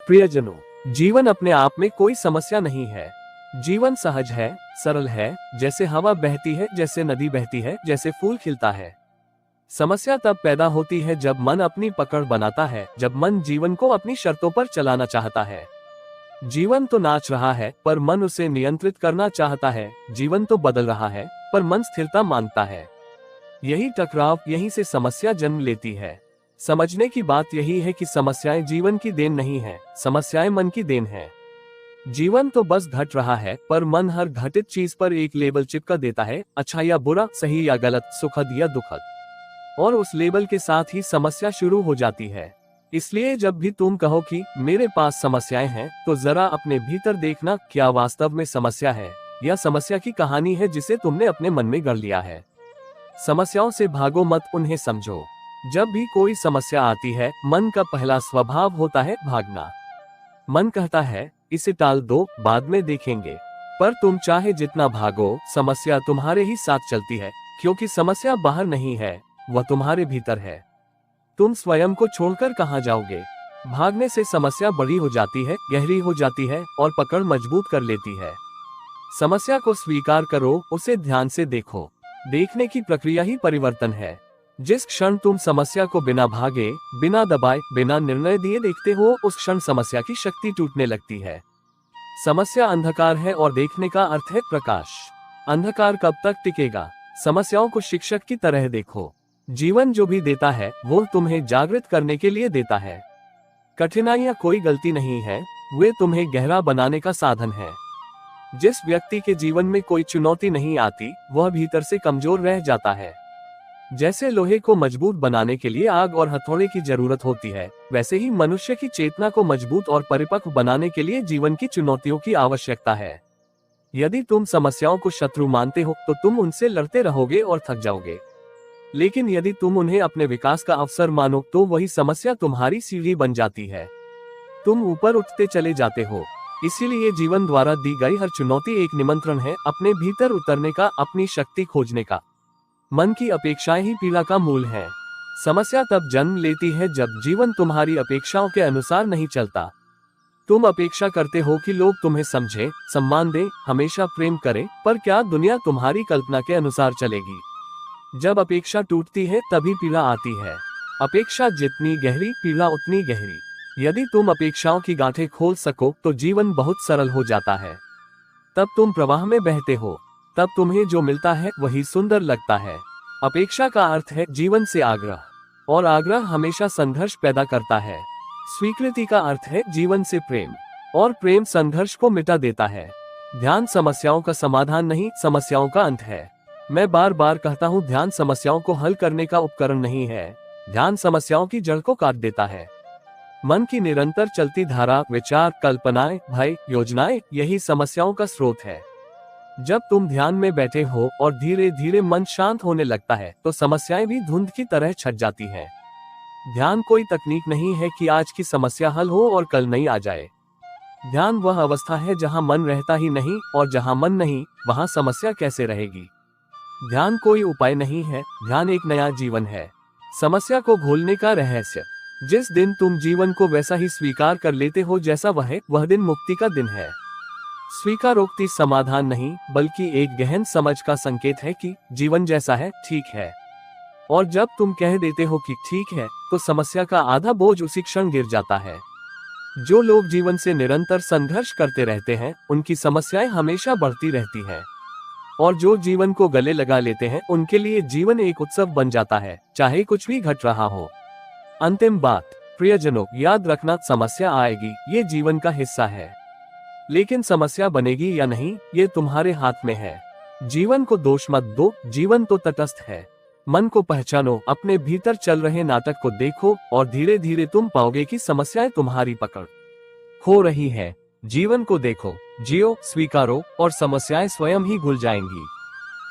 प्रियजनों, जीवन अपने आप में कोई समस्या नहीं है। जीवन सहज है, सरल है, जैसे हवा बहती है, जैसे नदी बहती है, जैसे फूल खिलता है। समस्या तब पैदा होती है जब मन अपनी पकड़ बनाता है, जब मन जीवन को अपनी शर्तों पर चलाना चाहता है। जीवन तो नाच रहा है, पर मन उसे नियंत्रित करना चाहता है। जीवन तो बदल रहा है, पर मन स्थिरता मांगता है। यही टकराव, यहीं से समस्या जन्म लेती है। समझने की बात यही है कि समस्याएं जीवन की देन नहीं है, समस्याएं मन की देन है। जीवन तो बस घट रहा है, पर मन हर घटित चीज पर एक लेबल चिपका देता है, अच्छा या बुरा, सही या गलत, सुखद या दुखद। और उस लेबल के साथ ही समस्या शुरू हो जाती है। इसलिए जब भी तुम कहो कि मेरे पास समस्याएं हैं, तो जरा अपने भीतर देखना, क्या वास्तव में समस्या है या समस्या की कहानी है जिसे तुमने अपने मन में गढ़ लिया है। समस्याओं से भागो मत, उन्हें समझो। जब भी कोई समस्या आती है, मन का पहला स्वभाव होता है भागना। मन कहता है, इसे टाल दो, बाद में देखेंगे। पर तुम चाहे जितना भागो, समस्या तुम्हारे ही साथ चलती है, क्योंकि समस्या बाहर नहीं है, वह तुम्हारे भीतर है। तुम स्वयं को छोड़कर कहां जाओगे? भागने से समस्या बड़ी हो जाती है, गहरी हो जाती है और पकड़ मजबूत कर लेती है। समस्या को स्वीकार करो, उसे ध्यान से देखो। देखने की प्रक्रिया ही परिवर्तन है। जिस क्षण तुम समस्या को बिना भागे, बिना दबाए, बिना निर्णय दिए देखते हो, उस क्षण समस्या की शक्ति टूटने लगती है। समस्या अंधकार है और देखने का अर्थ है प्रकाश। अंधकार कब तक टिकेगा? समस्याओं को शिक्षक की तरह देखो। जीवन जो भी देता है, वो तुम्हें जागृत करने के लिए देता है। कठिनाइयां कोई गलती नहीं है, वे तुम्हें गहरा बनाने का साधन है। जिस व्यक्ति के जीवन में कोई चुनौती नहीं आती, वह भीतर से कमजोर रह जाता है। जैसे लोहे को मजबूत बनाने के लिए आग और हथौड़े की जरूरत होती है, वैसे ही मनुष्य की चेतना को मजबूत और परिपक्व बनाने के लिए जीवन की चुनौतियों की आवश्यकता है। यदि तुम समस्याओं को शत्रु मानते हो, तो तुम उनसे लड़ते रहोगे और थक जाओगे। लेकिन यदि तुम उन्हें अपने विकास का अवसर मानो, तो वही समस्या तुम्हारी सीढ़ी बन जाती है। तुम ऊपर उठते चले जाते हो। इसीलिए जीवन द्वारा दी गई हर चुनौती एक निमंत्रण है, अपने भीतर उतरने का, अपनी शक्ति खोजने का। मन की अपेक्षाएं ही पीड़ा का मूल है। समस्या तब जन्म लेती है जब जीवन तुम्हारी अपेक्षाओं के अनुसार नहीं चलता। तुम अपेक्षा करते हो कि लोग तुम्हें समझें, सम्मान दें, हमेशा प्रेम करें, पर क्या दुनिया तुम्हारी कल्पना के अनुसार चलेगी? जब अपेक्षा टूटती है, तभी पीड़ा आती है। अपेक्षा जितनी गहरी, पीड़ा उतनी गहरी। यदि तुम अपेक्षाओं की गांठें खोल सको, तो जीवन बहुत सरल हो जाता है। तब तुम प्रवाह में बहते हो। तब तुम्हें जो मिलता है वही सुंदर लगता है। अपेक्षा का अर्थ है जीवन से आग्रह, और आग्रह हमेशा संघर्ष पैदा करता है। स्वीकृति का अर्थ है जीवन से प्रेम, और प्रेम संघर्ष को मिटा देता है। ध्यान समस्याओं का समाधान नहीं, समस्याओं का अंत है। मैं बार बार कहता हूँ, ध्यान समस्याओं को हल करने का उपकरण नहीं है, ध्यान समस्याओं की जड़ को काट देता है। मन की निरंतर चलती धारा, विचार, कल्पनाएं, भय, योजनाएं, यही समस्याओं का स्रोत है। जब तुम ध्यान में बैठे हो और धीरे धीरे मन शांत होने लगता है, तो समस्याएं भी धुंध की तरह छट जाती हैं। ध्यान कोई तकनीक नहीं है कि आज की समस्या हल हो और कल नहीं आ जाए। ध्यान वह अवस्था है जहां मन रहता ही नहीं, और जहां मन नहीं, वहां समस्या कैसे रहेगी? ध्यान कोई उपाय नहीं है, ध्यान एक नया जीवन है। समस्या को भूलने का रहस्य। जिस दिन तुम जीवन को वैसा ही स्वीकार कर लेते हो जैसा वह है, वह दिन मुक्ति का दिन है। स्वीकारोक्ति समाधान नहीं, बल्कि एक गहन समझ का संकेत है कि जीवन जैसा है, ठीक है। और जब तुम कह देते हो कि ठीक है, तो समस्या का आधा बोझ उसी क्षण गिर जाता है। जो लोग जीवन से निरंतर संघर्ष करते रहते हैं, उनकी समस्याएं हमेशा बढ़ती रहती हैं। और जो जीवन को गले लगा लेते हैं, उनके लिए जीवन एक उत्सव बन जाता है, चाहे कुछ भी घट रहा हो। अंतिम बात, प्रियजनों, याद रखना, समस्या आएगी, ये जीवन का हिस्सा है। लेकिन समस्या बनेगी या नहीं, ये तुम्हारे हाथ में है। जीवन को दोष मत दो, जीवन तो तटस्थ है। मन को पहचानो, अपने भीतर चल रहे नाटक को देखो, और धीरे धीरे तुम पाओगे कि समस्याएं तुम्हारी पकड़ खो रही है। जीवन को देखो, जियो, स्वीकारो, और समस्याएं स्वयं ही घुल जाएंगी।